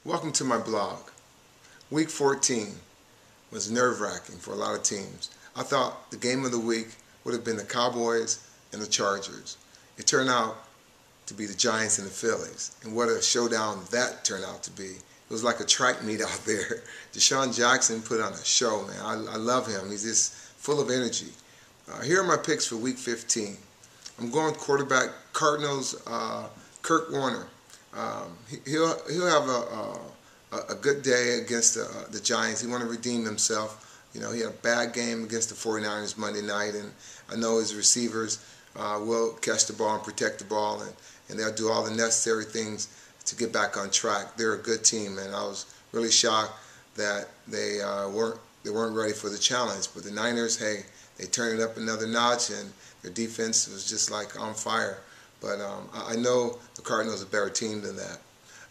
Welcome to my blog. Week 14 was nerve-wracking for a lot of teams. I thought the game of the week would have been the Cowboys and the Chargers. It turned out to be the Giants and the Phillies. And what a showdown that turned out to be. It was like a track meet out there. Deshaun Jackson put on a show, man. I love him. He's just full of energy. Here are my picks for Week 15. I'm going with quarterback Cardinals, Kurt Warner. He'll have a good day against the Giants. He want to redeem himself. You know, he had a bad game against the 49ers Monday night, and I know his receivers will catch the ball and protect the ball, and they'll do all the necessary things to get back on track. They're a good team, and I was really shocked that they weren't ready for the challenge. But the Niners, hey, they turned it up another notch, and their defense was just like on fire. But I know the Cardinals are a better team than that.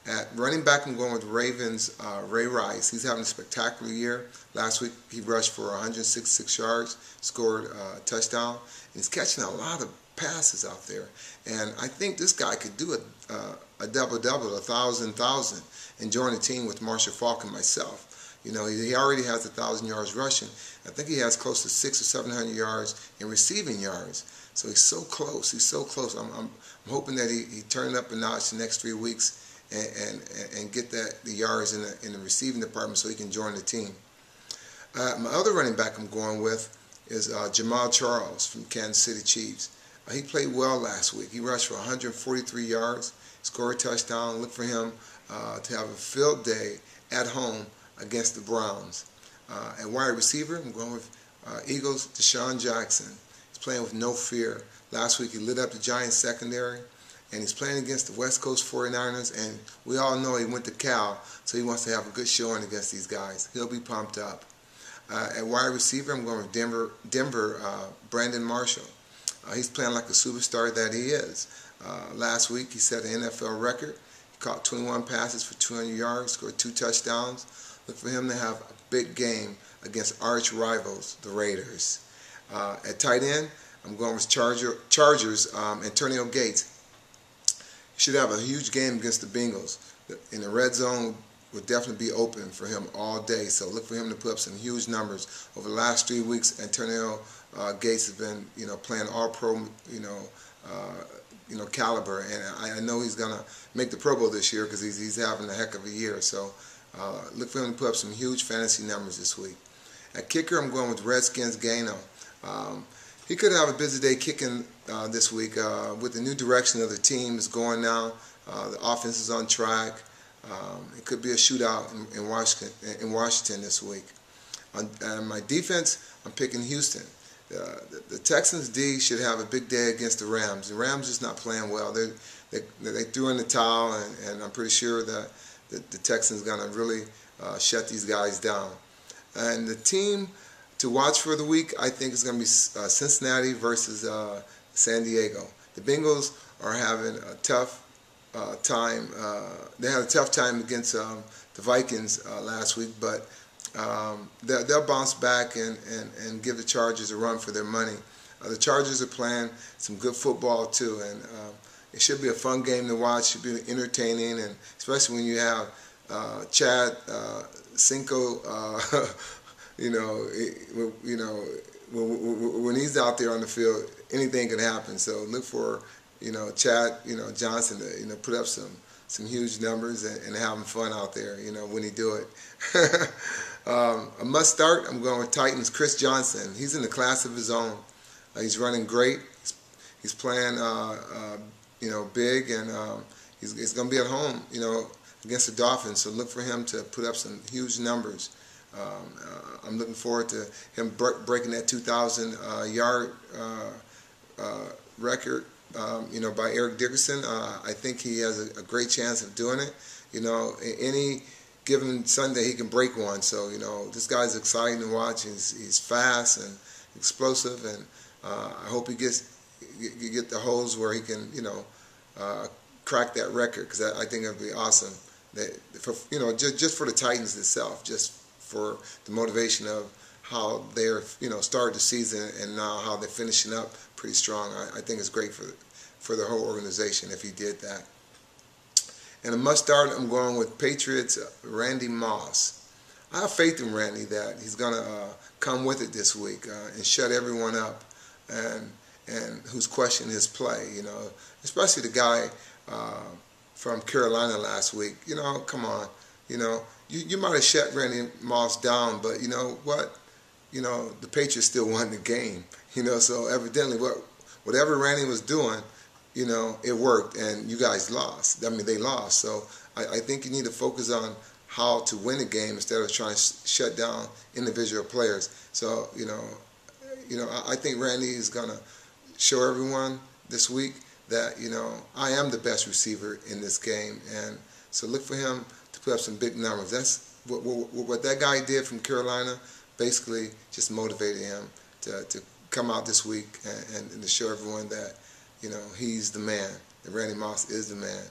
At running back, I'm going with Ravens' Ray Rice. He's having a spectacular year. Last week, he rushed for 166 yards, scored a touchdown, and he's catching a lot of passes out there. And I think this guy could do a double-double, 1,000, and join a team with Marshall Faulk and myself. You know, he already has 1,000 yards rushing. I think he has close to 600 or 700 yards in receiving yards. So he's so close. He's so close. I'm hoping that he turn up a notch the next 3 weeks and get the yards in the receiving department so he can join the team. My other running back I'm going with is Jamal Charles from Kansas City Chiefs. He played well last week. He rushed for 143 yards, scored a touchdown. Look for him to have a field day at home against the Browns. At wide receiver, I'm going with Eagles' Deshaun Jackson. He's playing with no fear. Last week he lit up the Giants secondary, and he's playing against the West Coast 49ers, and we all know he went to Cal, so he wants to have a good showing against these guys. He'll be pumped up. At wide receiver, I'm going with Denver Brandon Marshall. He's playing like a superstar that he is. Last week he set an NFL record. He caught 21 passes for 200 yards, scored 2 touchdowns. Look for him to have a big game against arch rivals, the Raiders. At tight end, I'm going with Chargers Antonio Gates. He should have a huge game against the Bengals. In the red zone will definitely be open for him all day, so look for him to put up some huge numbers. Over the last 3 weeks, Antonio Gates has been, playing all-pro, caliber, and I know he's gonna make the Pro Bowl this year because he's having a heck of a year. So look for him to put up some huge fantasy numbers this week. At kicker, I'm going with Redskins Gano. He could have a busy day kicking this week with the new direction of the team is going now. The offense is on track. It could be a shootout in Washington this week. On my defense, I'm picking Houston. The Texans D should have a big day against the Rams. The Rams just not playing well. They threw in the towel, and I'm pretty sure that the Texans going to really shut these guys down. And the team to watch for the week, I think, is going to be Cincinnati versus San Diego. The Bengals are having a tough time. They had a tough time against the Vikings last week, but they'll bounce back and give the Chargers a run for their money. The Chargers are playing some good football too, and it should be a fun game to watch. It should be entertaining, and especially when you have Chad Cinco. When he's out there on the field, anything can happen. So look for Chad Johnson to put up some huge numbers and having fun out there when he do it. A must start, I'm going with Titans Chris Johnson. He's in the class of his own. He's running great. He's playing big, and he's going to be at home against the Dolphins. So look for him to put up some huge numbers. I'm looking forward to him breaking that 2,000 yard record, by Eric Dickerson. I think he has a great chance of doing it. Any given Sunday he can break one. So this guy's exciting to watch. He's fast and explosive, and I hope he get the holes where he can crack that record, because I think it'll be awesome. Just for the Titans itself, just for the motivation of how they're started the season and now how they're finishing up pretty strong. I think it's great for the whole organization if he did that. And a must start, I'm going with Patriots Randy Moss. I have faith in Randy that he's going to come with it this week and shut everyone up and who's questioning his play, especially the guy from Carolina last week. Come on, you might have shut Randy Moss down, but you know what? The Patriots still won the game, so evidently whatever Randy was doing, it worked, and you guys lost. I mean, they lost. So I think you need to focus on how to win a game instead of trying to shut down individual players. So, I think Randy is going to show everyone this week that, I am the best receiver in this game. And so look for him to put up some big numbers. That's what that guy did from Carolina, basically just motivated him to come out this week and to show everyone that, he's the man. That Randy Moss is the man.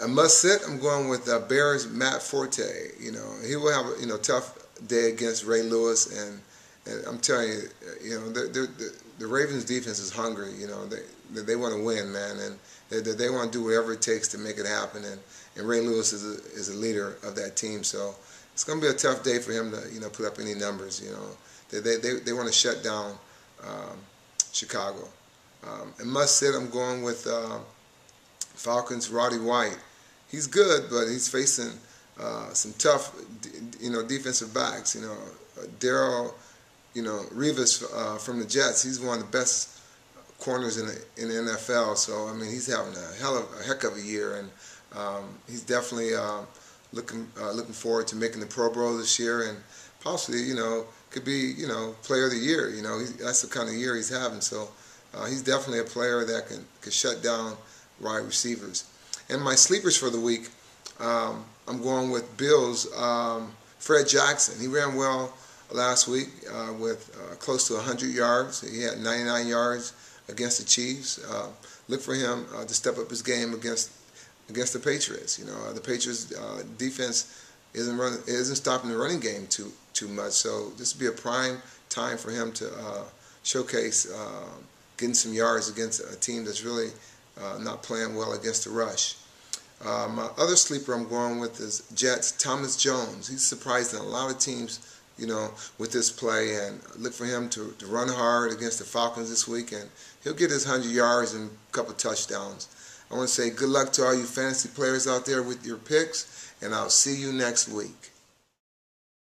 A must sit, I'm going with Bears Matt Forte. He will have a tough day against Ray Lewis, and I'm telling you, the Ravens defense is hungry. They want to win, man, and they want to do whatever it takes to make it happen. And Ray Lewis is a leader of that team, so it's going to be a tough day for him to put up any numbers. They want to shut down Chicago. And must sit, I'm going with Falcons Roddy White. He's good, but he's facing some tough defensive backs. Darrell Rivas from the Jets. He's one of the best corners in the NFL. So I mean, he's having a heck of a year, and he's definitely looking forward to making the Pro Bowl this year, and possibly could be Player of the Year. That's the kind of year he's having. So he's definitely a player that can shut down wide receivers. And my sleepers for the week, I'm going with Bills Fred Jackson. He ran well last week with close to 100 yards. He had 99 yards against the Chiefs. Look for him to step up his game against the Patriots. The Patriots defense isn't stopping the running game too much. So this would be a prime time for him to showcase getting some yards against a team that's really not playing well against the rush. My other sleeper I'm going with is Jets Thomas Jones. He's surprising a lot of teams, with this play, and look for him to run hard against the Falcons this week, and he'll get his 100 yards and a couple touchdowns. I want to say good luck to all you fantasy players out there with your picks, and I'll see you next week.